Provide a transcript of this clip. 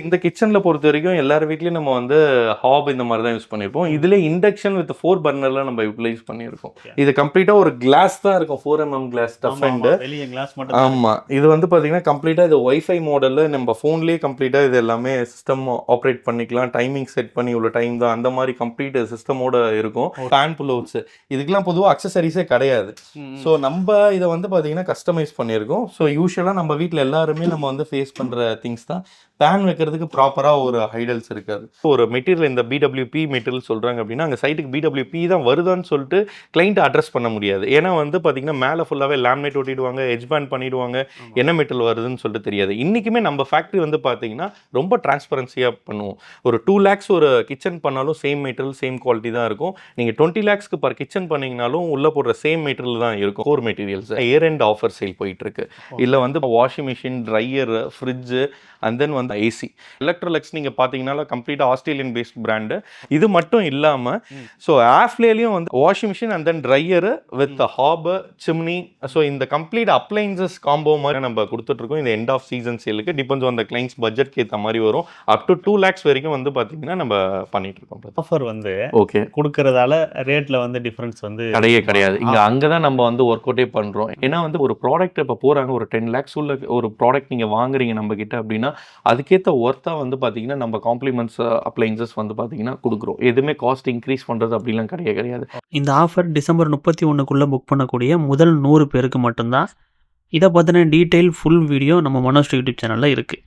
இந்த கிச்சன்ல பொறுத்த வரைக்கும் எல்லார் வீட்லயும் நம்ம வந்து ஹாப் இந்த மாதிரி தான் யூஸ் பண்ணியிருப்போம். இதுல இண்டக்ஷன் வித் 4 பர்னர்ல நம்ம யூட்டிலைஸ் பண்ணியிருக்கோம். இது கம்ப்ளீட்டா ஒரு கிளாஸ் தான் இருக்கும், 4mm கிளாஸ் டஃப் அண்ட். வெளிய கிளாஸ் மட்டும். ஆமா, இது வந்து பாத்தீங்கன்னா கம்ப்ளீட்டா இது வைஃபை மாடல்ல நம்ம போன்லயே கம்ப்ளீட்டா இது எல்லாமே சிஸ்டம் ஆப்ரேட் பண்ணிக்கலாம். டைமிங் செட் பண்ணி இவ்வளவு டைம் தான் அந்த மாதிரி கம்ப்ளீட் சிஸ்டமோட இருக்கும். ஃபேன் புல் அவுட்ஸ் இதுக்கெல்லாம் பொதுவாக அக்சசரிஸே கிடையாது. ஸோ நம்ம இதை வந்து பாத்தீங்கன்னா கஸ்டமைஸ் பண்ணியிருக்கோம். ஸோ யூஸ்வலா நம்ம வீட்டில் எல்லாருமே நம்ம வந்து ஃபேஸ் பண்ற திங்ஸ் தான். பேன் வைக்கிறதுக்கு ப்ராப்பராக ஒரு ஹைடல்ஸ் இருக்காது. ஒரு மெட்டீரியல் இந்த பிடபிள்யூபி மெட்டீரியல் சொல்கிறாங்க அப்படின்னா அங்கே சைட்டுக்கு பிடபிள்யூபி தான் வருதான்னு சொல்லிட்டு கிளைண்ட் அட்ரஸ் பண்ண முடியாது. ஏன்னா வந்து பார்த்தீங்கன்னா மேலே ஃபுல்லாகவே லேமினேட் ஒட்டிடுவாங்க, எட்ஜ் பேண்ட் பண்ணிடுவாங்க, என்ன மெட்டீரியல் வருதுன்னு சொல்லிட்டு தெரியாது. இன்றைக்குமே நம்ம ஃபேக்ட்ரி வந்து பார்த்தீங்கன்னா ரொம்ப டிரான்ஸ்பரன்சியாக பண்ணுவோம். ஒரு 2 lakhs ஒரு கிச்சன் பண்ணாலும் சேம் மெட்டீரியல் சேம் குவாலிட்டி தான் இருக்கும். நீங்கள் 20 lakhsக்கு பர் கிச்சன் பண்ணிங்கனாலும் உள்ளே போடுற சேம் மெட்டீரியல் தான் இருக்கும். Core materials year end offer sale போயிட்டுருக்கு. இல்லை வந்து washing machine, dryer, fridge and then வந்து ஏசி. எலக்ட்ரோலக்ஸ் நீங்கள் பார்த்தீங்கன்னா கம்ப்ளீட்டாக ஆஸ்திரேலியன் பேஸ்ட் பிராண்டு. இது மட்டும் இல்லாமல் ஸோ ஆஃப்லேயும் வந்து washing machine and then dryer with hob, chimney, so இந்த கம்ப்ளீட் அப்ளைன்சஸ் காம்போ மாதிரி நம்ம கொடுத்துட்ருக்கோம். இந்த எண்ட் ஆஃப் சீசன் சேலுக்கு டிபெண்ட்ஸ் ஆன் த கிளைண்ட்ஸ் பட்ஜெட்க்கு ஏற்ற மாதிரி வரும். அப் டு 2 lakhs வரைக்கும் வந்து பார்த்தீங்கன்னா நம்ம பண்ணிட்டு இருக்கோம். ஆஃபர் வந்து ஓகே கொடுக்கறதால ரேட்டில் வந்து டிஃப்ரென்ஸ் வந்து கிடையாது. இங்கே அங்கே தான் நம்ம வந்து ஒர்க் அவுட்டே பண்ணுறோம். ஏன்னா வந்து ஒரு ப்ராடக்ட் இப்போ போகிறாங்க, ஒரு 10 lakhs உள்ள ஒரு ப்ராடக்ட் நீங்கள் வாங்குறீங்க நம்ம கிட்ட அப்படின்னா அதுக்கேற்ற ஒர்த்தாக வந்து பார்த்தீங்கன்னா நம்ம காம்ப்ளிமெண்ட்ஸ் அப்ளைன்சஸ் வந்து பார்த்தீங்கன்னா கொடுக்குறோம். எதுவுமே காஸ்ட் இன்க்ரீஸ் பண்ணுறது அப்படிலாம் கிடையாது. இந்த ஆஃபர் டிசம்பர் 31க்குள்ளே புக் பண்ணக்கூடிய முதல் 100 பேருக்கு மட்டும்தான். இதை பற்றின டீட்டெயில் ஃபுல் வீடியோ நம்ம மனோஸ்ரீ யூடியூப் சேனலில் இருக்குது.